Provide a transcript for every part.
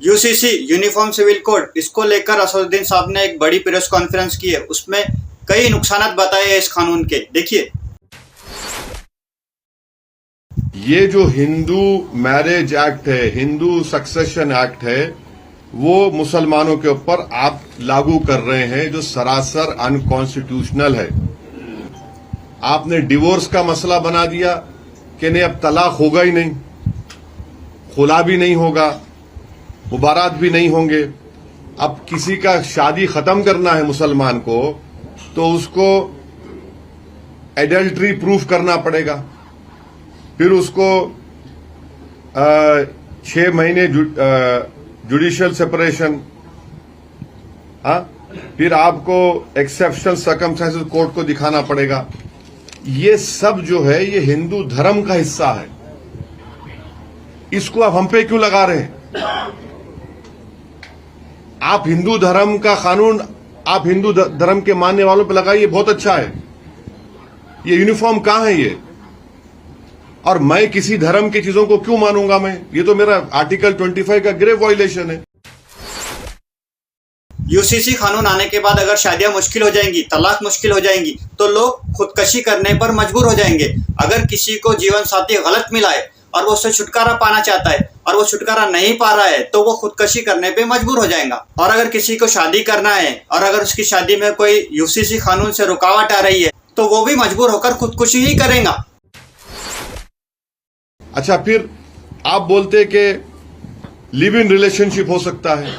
UCC uniform civil code, इसको लेकर असदुद्दीन साहब ने एक बड़ी प्रेस कॉन्फ्रेंस की है। उसमें कई नुकसानात बताए हैं इस कानून के। देखिए, ये जो हिंदू मैरिज एक्ट है, हिंदू सक्सेशन एक्ट है, वो मुसलमानों के ऊपर आप लागू कर रहे हैं, जो सरासर अनकॉन्स्टिट्यूशनल है। आपने डिवोर्स का मसला बना दिया कि नहीं, अब तलाक होगा ही नहीं, खुला भी नहीं होगा, मुबारात भी नहीं होंगे। अब किसी का शादी खत्म करना है मुसलमान को, तो उसको एडल्ट्री प्रूफ करना पड़ेगा, फिर उसको 6 महीने जुडिशियल सेपरेशन, फिर आपको एक्सेप्शनल सर्कमस्टेंसेस कोर्ट को दिखाना पड़ेगा। ये सब जो है ये हिंदू धर्म का हिस्सा है। इसको आप हम पे क्यों लगा रहे हैं? आप हिंदू धर्म का कानून आप हिंदू धर्म के मानने वालों पे लगाइए, बहुत अच्छा है। ये यूनिफॉर्म कहां है ये? और मैं किसी धर्म की चीजों को क्यों मानूंगा? मैं, ये तो मेरा आर्टिकल 25 का ग्रेव वायलेशन है। यूसीसी कानून आने के बाद अगर शादियां मुश्किल हो जाएंगी, तलाक मुश्किल हो जाएंगी, तो लोग खुदकशी करने पर मजबूर हो जाएंगे। अगर किसी को जीवन साथी गलत मिला है और वो उससे छुटकारा पाना चाहता है और वो छुटकारा नहीं पा रहा है, तो वो खुदकशी करने पे मजबूर हो जाएगा। और अगर किसी को शादी करना है और अगर उसकी शादी में कोई यूसीसी कानून से रुकावट आ रही है, तो वो भी मजबूर होकर खुदकुशी ही करेगा। अच्छा, फिर आप बोलते कि लिव इन रिलेशनशिप हो सकता है,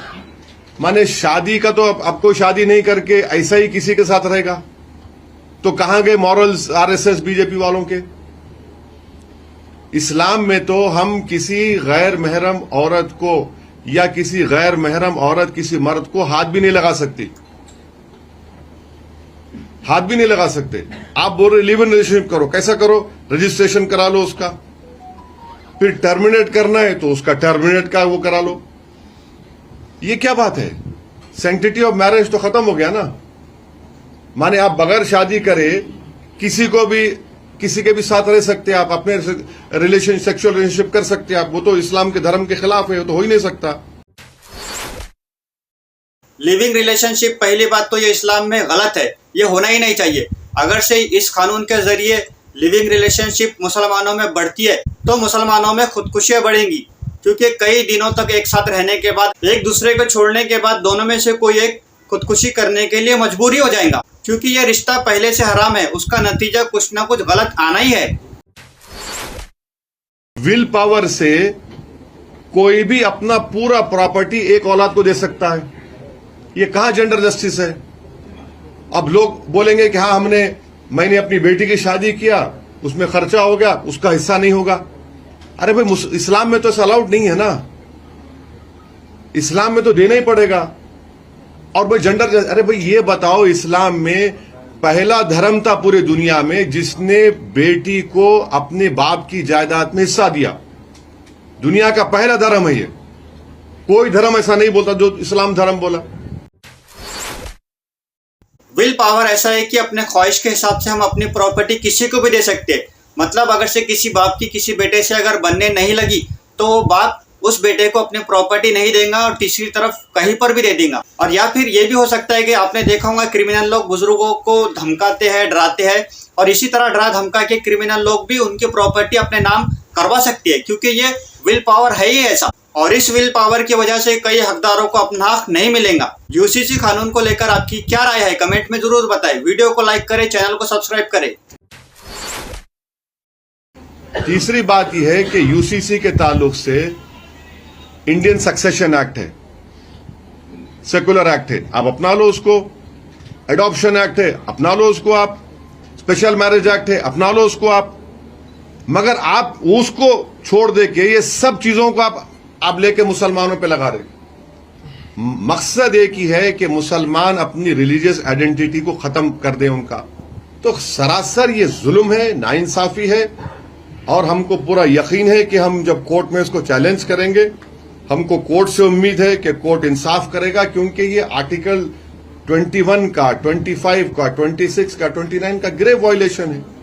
माने शादी का तो अब कोई शादी नहीं करके ऐसा ही किसी के साथ रहेगा, तो कहां गए मॉरल्स आरएसएस बीजेपी वालों के? इस्लाम में तो हम किसी गैर महरम औरत को या किसी गैर महरम औरत किसी मर्द को हाथ भी नहीं लगा सकती, हाथ भी नहीं लगा सकते। आप बोल रहे लिव इन रिलेशनशिप करो, कैसा करो? रजिस्ट्रेशन करा लो उसका, फिर टर्मिनेट करना है तो उसका टर्मिनेट का वो करा लो। ये क्या बात है? सैंक्टिटी ऑफ मैरिज तो खत्म हो गया ना। माने आप बगैर शादी करे किसी के भी साथ रह सकते हैं, आप अपने सेक्सुअल रिलेशनशिप कर सकते हैं आप। वो तो इस्लाम के धर्म के खिलाफ है, वो तो हो ही नहीं सकता। लिविंग रिलेशनशिप, पहली बात तो ये इस्लाम में गलत है, ये होना ही नहीं चाहिए। अगर से इस कानून के जरिए लिविंग रिलेशनशिप मुसलमानों में बढ़ती है, तो मुसलमानों में खुदकुशियां बढ़ेंगी, क्योंकि कई दिनों तक एक साथ रहने के बाद, एक दूसरे को छोड़ने के बाद दोनों में से कोई एक खुदकुशी करने के लिए मजबूरी हो जाएगा। क्योंकि यह रिश्ता पहले से हराम है, उसका नतीजा कुछ ना कुछ गलत आना ही है। विल पावर से कोई भी अपना पूरा प्रॉपर्टी एक औलाद को दे सकता है। ये कहां जेंडर जस्टिस है? अब लोग बोलेंगे कि हाँ, मैंने अपनी बेटी की शादी किया, उसमें खर्चा हो गया, उसका हिस्सा नहीं होगा। अरे भाई, इस्लाम में तो ऐसा अलाउड नहीं है ना। इस्लाम में तो देना ही पड़ेगा। और भाई जेंडर, अरे भाई ये बताओ, इस्लाम में पहला धर्म था पूरे दुनिया में जिसने बेटी को अपने बाप की जायदाद में हिस्सा दिया। दुनिया का पहला धर्म है ये। कोई धर्म ऐसा नहीं बोलता जो इस्लाम धर्म बोला। विल पावर ऐसा है कि अपने ख्वाहिश के हिसाब से हम अपनी प्रॉपर्टी किसी को भी दे सकते हैं। मतलब अगर से किसी बाप की किसी बेटे से अगर बनने नहीं लगी, तो वो बाप उस बेटे को अपनी प्रॉपर्टी नहीं देगा और तीसरी तरफ कहीं पर भी दे देगा। और या फिर ये भी हो सकता है कि आपने देखा होगा, क्रिमिनल लोग बुजुर्गों को धमकाते हैं, डराते हैं, और इसी तरह डरा धमका के क्रिमिनल लोग भी उनकी प्रॉपर्टी अपने नाम करवा सकती है, क्योंकि ये विल पावर है ही ऐसा। और इस विल पावर की वजह से कई हकदारों को अपना हक नहीं मिलेगा। यूसीसी कानून को लेकर आपकी क्या राय है, कमेंट में जरूर बताएं। वीडियो को लाइक करें, चैनल को सब्सक्राइब करें। तीसरी बात यह है कि यूसीसी के ताल्लुक से इंडियन सक्सेशन एक्ट है, सेकुलर एक्ट है, आप अपना लो उसको। एडॉप्शन एक्ट है, अपना लो उसको आप। स्पेशल मैरिज एक्ट है, अपना लो उसको आप। मगर आप उसको छोड़ दे के ये सब चीजों को आप लेके मुसलमानों पे लगा रहे। मकसद एक ही है कि मुसलमान अपनी रिलीजियस आइडेंटिटी को खत्म कर दें उनका। तो सरासर ये जुल्म है, नाइंसाफी है, और हमको पूरा यकीन है कि हम जब कोर्ट में इसको चैलेंज करेंगे, हमको कोर्ट से उम्मीद है कि कोर्ट इंसाफ करेगा, क्योंकि ये आर्टिकल 21 का, 25 का, 26 का, 29 का ग्रेव वायलेशन है।